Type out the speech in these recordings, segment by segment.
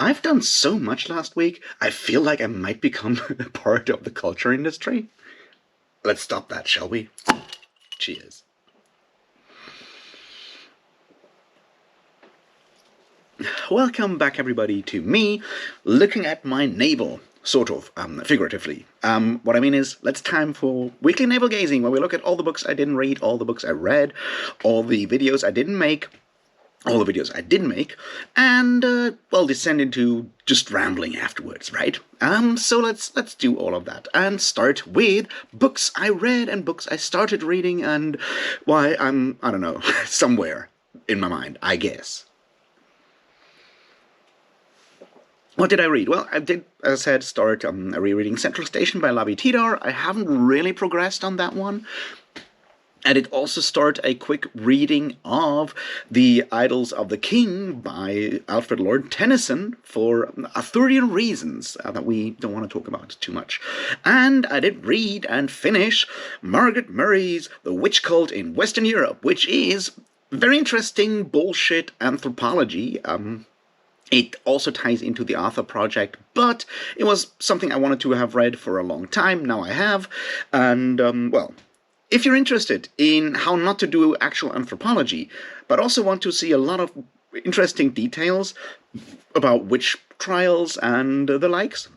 I've done so much last week, I feel like I might become a part of the culture industry. Let's stop that, shall we? Cheers. Welcome back, everybody, to me looking at my navel. Sort of, figuratively. What I mean is, let's time for weekly navel-gazing, where we look at all the books I didn't read, all the books I read, all the videos I didn't make, all the videos I did make, and, well, descend into just rambling afterwards, right? So let's do all of that, and start with books I read and books I started reading, and why I don't know, somewhere in my mind, I guess. What did I read? Well, I did, as I said, start rereading Central Station by Lavi Tidar. I haven't really progressed on that one. I did also start a quick reading of The Idols of the King by Alfred Lord Tennyson for Arthurian reasons that we don't want to talk about too much. And I did read and finish Margaret Murray's The Witch Cult in Western Europe, which is very interesting bullshit anthropology. It also ties into the Arthur Project, but it was something I wanted to have read for a long time. Now I have, and, well, if you're interested in how not to do actual anthropology, but also want to see a lot of interesting details about witch trials and the likes,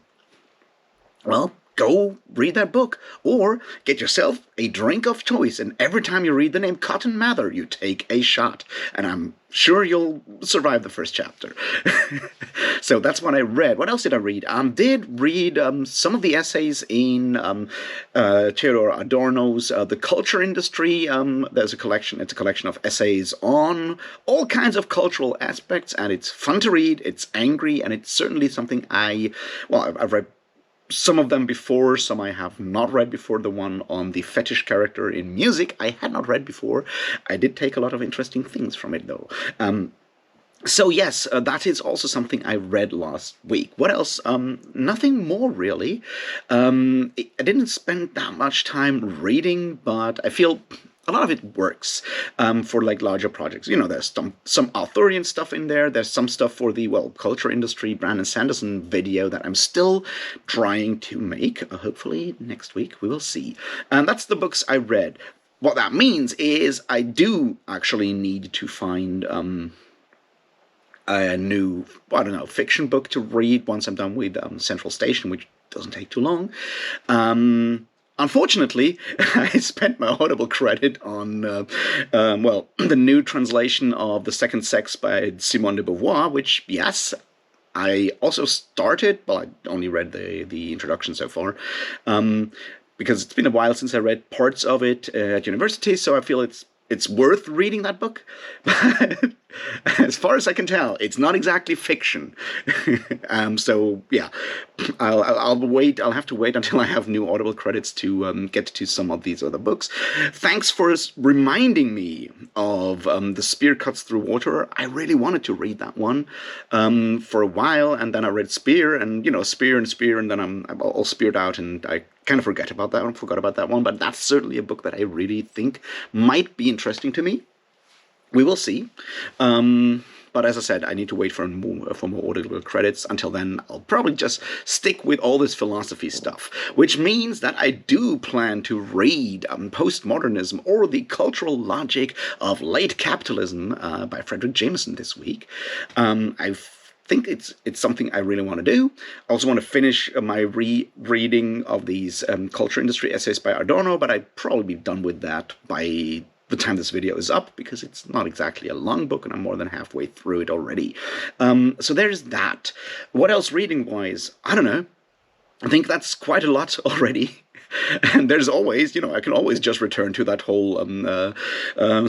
well, go read that book, or get yourself a drink of choice, and every time you read the name Cotton Mather, you take a shot, and I'm sure you'll survive the first chapter. So that's what I read. What else did I read? Did read some of the essays in Theodor Adorno's The Culture Industry. There's a collection. It's a collection of essays on all kinds of cultural aspects, and it's fun to read. It's angry, and it's certainly something I've read some of them before, some I have not read before. The one on the fetish character in music I had not read before. I did take a lot of interesting things from it, though. So yes, that is also something I read last week. What else? Nothing more, really. I didn't spend that much time reading, but I feel a lot of it works for like larger projects. You know, there's some Arthurian stuff in there. There's some stuff for the, well, culture industry, Brandon Sanderson video that I'm still trying to make. Hopefully next week we will see. And that's the books I read. What that means is I do actually need to find a new, I don't know, fiction book to read once I'm done with Central Station, which doesn't take too long. Unfortunately, I spent my Audible credit on, well, the new translation of The Second Sex by Simone de Beauvoir, which, yes, I also started, well, I only read the introduction so far, because it's been a while since I read parts of it at university, so I feel it's worth reading that book. But as far as I can tell, it's not exactly fiction. So yeah, I'll wait. I'll have to wait until I have new Audible credits to get to some of these other books. Thanks for reminding me of The Spear Cuts Through Water. I really wanted to read that one for a while, and then I read Spear, and you know, Spear, and then I'm all speared out, and I kind of forgot about that one, but that's certainly a book that I really think might be interesting to me. We will see. But as I said, I need to wait for more Audible credits. Until then, I'll probably just stick with all this philosophy stuff, which means that I do plan to read Postmodernism, or the Cultural Logic of Late Capitalism by Frederick Jameson this week. I think it's something I really want to do. I also want to finish my reading of these culture industry essays by Adorno, but I'd probably be done with that by the time this video is up, because it's not exactly a long book, and I'm more than halfway through it already. So there's that. What else reading-wise? I don't know. I think that's quite a lot already. And there's always, you know, I can always just return to that whole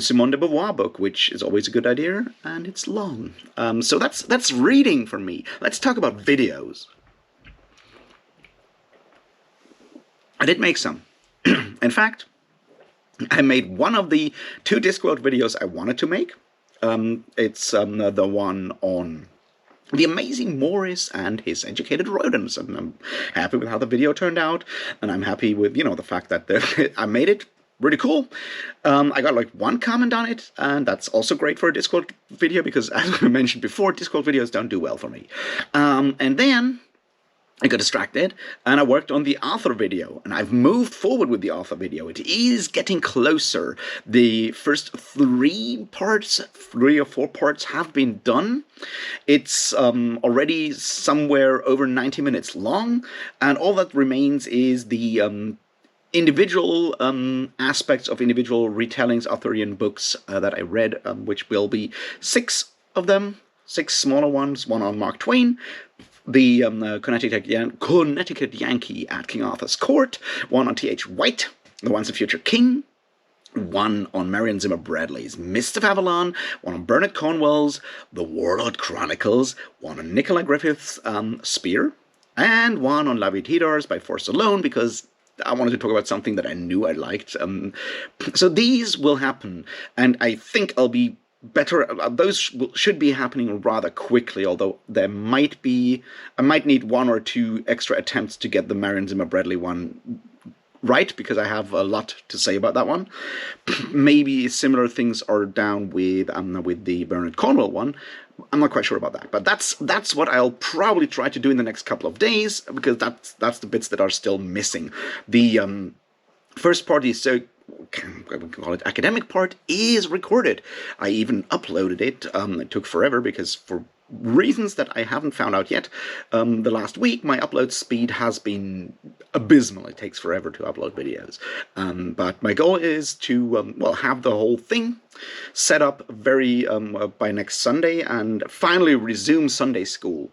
Simone de Beauvoir book, which is always a good idea, and it's long. So that's reading for me. Let's talk about videos. I did make some. In fact, I made one of the 2 Discworld videos I wanted to make. It's the one on the amazing Morris and his educated rodents, and I'm happy with how the video turned out, and I'm happy with, you know, the fact that I made it really cool. I got like one comment on it, and that's also great for a Discord video because, as I mentioned before, Discord videos don't do well for me. And then I got distracted, and I worked on the author video, and I've moved forward with the author video. It is getting closer. The first 3 or 4 parts have been done. It's already somewhere over 90 minutes long, and all that remains is the individual aspects of individual retellings, Arthurian books that I read, which will be 6 of them, 6 smaller ones, one on Mark Twain, the Connecticut Yankee at King Arthur's Court, one on T.H. White, The Once and Future King, one on Marion Zimmer Bradley's Mist of Avalon, one on Bernard Cornwell's The Warlord Chronicles, one on Nicola Griffith's Spear, and one on Lavi Tidor's By Force Alone, because I wanted to talk about something that I knew I liked. So these will happen, and I think I'll be better. Those should be happening rather quickly, although I might need 1 or 2 extra attempts to get the Marion Zimmer Bradley one right, because I have a lot to say about that one. Maybe similar things are down with the Bernard Cornwell one. I'm not quite sure about that, but that's what I'll probably try to do in the next couple of days, because that's the bits that are still missing. The first part is we can call it academic part, is recorded. I even uploaded it. It took forever because, for reasons that I haven't found out yet, the last week my upload speed has been abysmal. It takes forever to upload videos. But my goal is to have the whole thing set up by next Sunday, and finally resume Sunday school,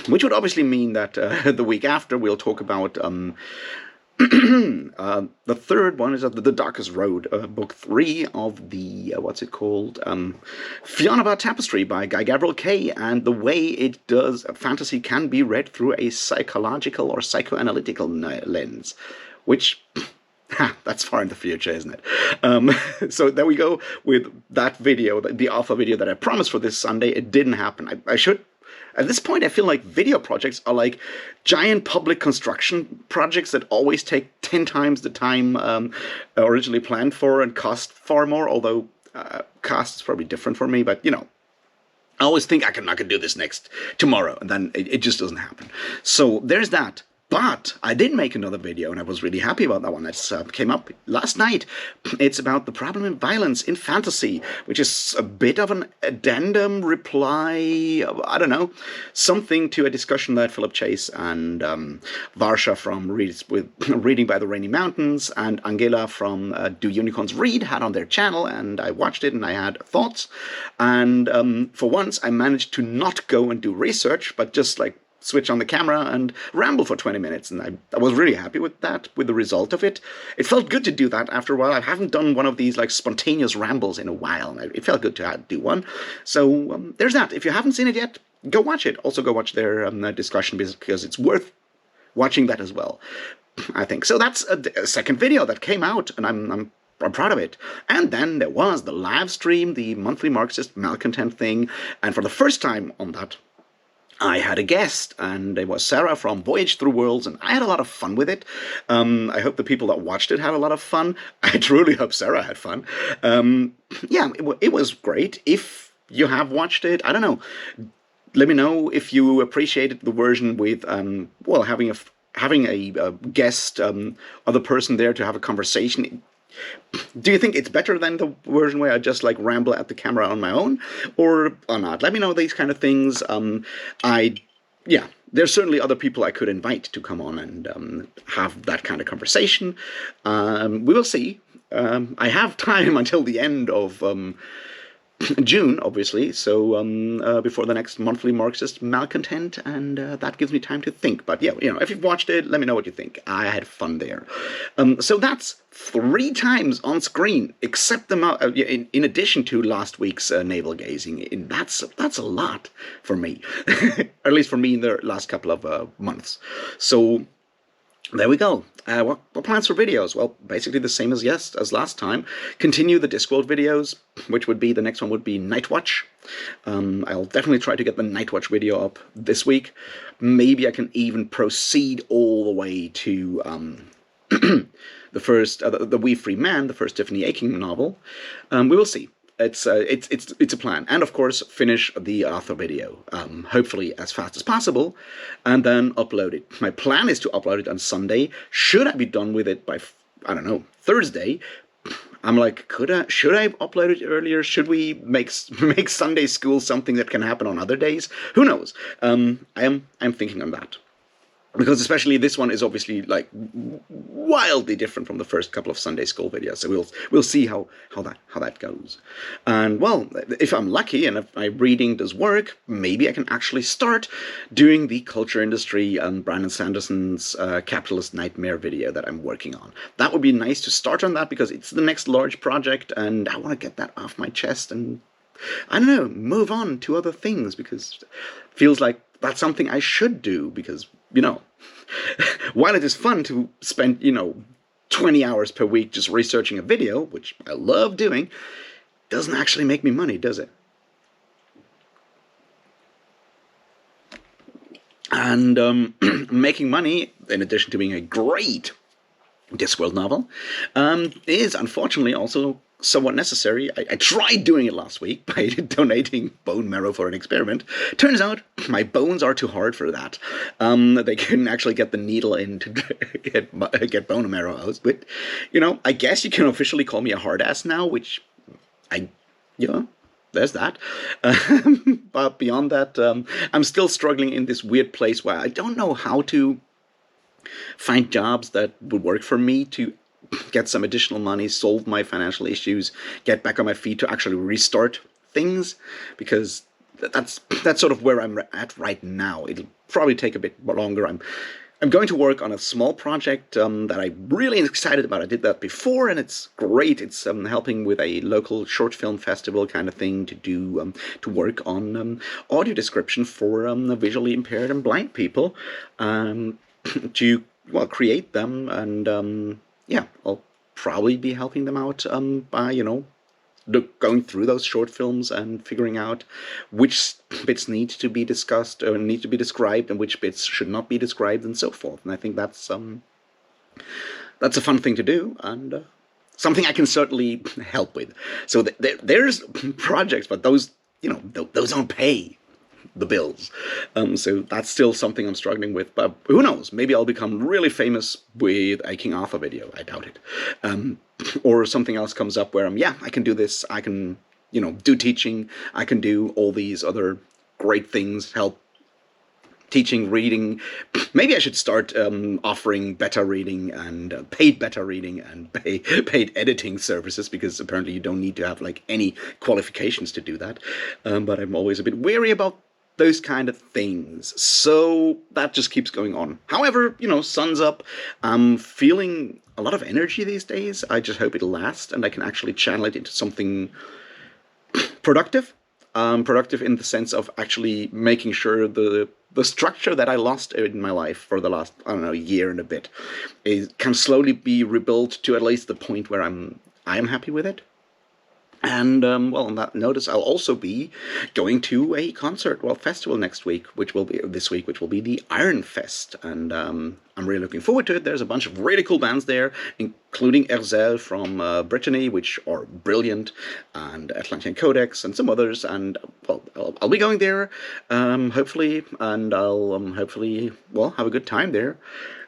which would obviously mean that the week after we'll talk about the third one is The Darkest Road, book 3 of the, Fionnuala Tapestry by Guy Gabriel Kay, and the way it does fantasy can be read through a psychological or psychoanalytical lens, which, that's far in the future, isn't it? So there we go with that video, the alpha video that I promised for this Sunday. It didn't happen. I should... At this point, I feel like video projects are like giant public construction projects that always take 10 times the time originally planned for and cost far more, although cost is probably different for me, but, I always think I can do this tomorrow, and then it just doesn't happen. So there's that. But I did make another video, and I was really happy about that one. That came up last night. It's about the problem in violence in fantasy, which is a bit of an addendum, reply, I don't know, something to a discussion that Philip Chase and Varsha from Reading by the Rainy Mountains and Angela from Do Unicorns Read had on their channel, and I watched it and I had thoughts. And for once, I managed to not go and do research, but just switch on the camera and ramble for 20 minutes, and I was really happy with that, with the result of it. It felt good to do that after a while. I haven't done one of these spontaneous rambles in a while, and it felt good to do one. So there's that. If you haven't seen it yet, go watch it. Also go watch their discussion, because it's worth watching that as well, I think. So that's a second video that came out, and I'm proud of it. And then there was the live stream, the monthly Marxist malcontent thing, and for the first time on that, I had a guest, and it was Sarah from Voyage Through Worlds, and I had a lot of fun with it. I hope the people that watched it had a lot of fun. I truly hope Sarah had fun. It was great. If you have watched it, I don't know, let me know if you appreciated the version with, having a guest, other person there to have a conversation. Do you think it's better than the version where I just ramble at the camera on my own, or not? Let me know these kind of things. There's certainly other people I could invite to come on and have that kind of conversation. We will see. I have time until the end of June, obviously, so before the next monthly Marxist malcontent, and that gives me time to think. But if you've watched it, let me know what you think. I had fun there. So that's 3 times on screen, except in addition to last week's Navel-Gazing. That's a lot for me, or at least for me in the last couple of months. So there we go. What plans for videos? Well, basically the same as last time. Continue the Discworld videos, which would be, the next one would be Night Watch. I'll definitely try to get the Night Watch video up this week. Maybe I can even proceed all the way to the We Free Man, the first Tiffany Aching novel. We will see. It's a plan, and of course finish the author video, hopefully as fast as possible, and then upload it. My plan is to upload it on Sunday. Should I be done with it by I don't know, Thursday? I'm like, should I upload it earlier? Should we make Sunday school something that can happen on other days? Who knows? I'm thinking on that. Because especially this one is obviously like wildly different from the first couple of Sunday school videos, so we'll see how that goes. And well, if I'm lucky and if my reading does work, maybe I can actually start doing the culture industry and Brandon Sanderson's capitalist nightmare video that I'm working on. That would be nice to start on that because it's the next large project, and I want to get that off my chest and I don't know, move on to other things because it feels like that's something I should do because, while it is fun to spend, 20 hours per week just researching a video, which I love doing, doesn't actually make me money, does it? And making money, in addition to being a great Discworld novel, is unfortunately also somewhat necessary. I tried doing it last week by donating bone marrow for an experiment. Turns out my bones are too hard for that. They couldn't actually get the needle in to get bone marrow out. But, I guess you can officially call me a hard ass now, which there's that. But beyond that, I'm still struggling in this weird place where I don't know how to find jobs that would work for me to get some additional money, solve my financial issues, get back on my feet to actually restart things, because that's sort of where I'm at right now. It'll probably take a bit longer. I'm going to work on a small project that I'm really excited about. I did that before, and it's great. It's helping with a local short film festival kind of thing to work on audio description for visually impaired and blind people, to create them, and I'll probably be helping them out by going through those short films and figuring out which bits need to be discussed or need to be described and which bits should not be described and so forth. And I think that's a fun thing to do, and something I can certainly help with. So there's projects, but those those don't pay the bills. So that's still something I'm struggling with, but who knows, maybe I'll become really famous with a King Arthur video. I doubt it. Or something else comes up where I can do this, I can, do teaching, I can do all these other great things, help teaching, reading. Maybe I should start offering beta reading and paid beta reading and paid editing services, because apparently you don't need to have any qualifications to do that. But I'm always a bit wary about those kind of things. So that just keeps going on. However, sun's up. I'm feeling a lot of energy these days. I just hope it'll last and I can actually channel it into something productive. Productive in the sense of actually making sure the structure that I lost in my life for the last, year and a bit can slowly be rebuilt to at least the point where I am happy with it. And, on that notice, I'll also be going to a festival this week, which will be the Iron Fest. And I'm really looking forward to it. There's a bunch of really cool bands there, including Erzel from Brittany, which are brilliant, and Atlantean Codex, and some others. And, I'll be going there, hopefully, and I'll hopefully, have a good time there,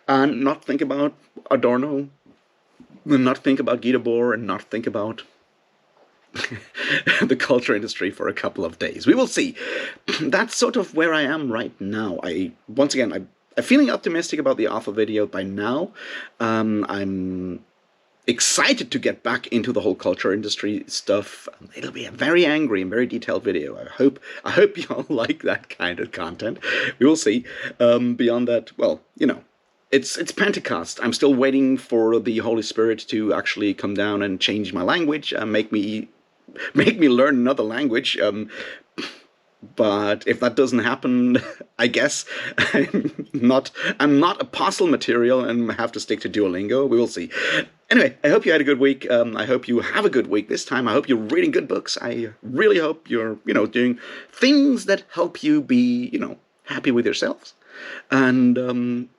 and not think about Adorno, and not think about Guido Bohr, and not think about the culture industry for a couple of days. We will see. That's sort of where I am right now. I'm feeling optimistic about the Alpha video by now. I'm excited to get back into the whole culture industry stuff. It'll be a very angry and very detailed video. I hope y'all like that kind of content. We will see. Beyond that, it's Pentecost. I'm still waiting for the Holy Spirit to actually come down and change my language and make me learn another language. But if that doesn't happen, I guess I'm not apostle material and have to stick to Duolingo. We will see. Anyway, I hope you had a good week. I hope you have a good week this time. I hope you're reading good books. I really hope you're, doing things that help you be, happy with yourselves. And,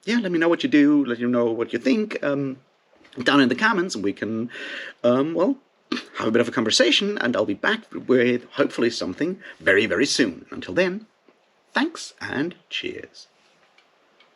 let me know what you do. Let me know what you think. down in the comments, and we can, well, have a bit of a conversation, and I'll be back with hopefully something very, very soon. Until then, thanks and cheers.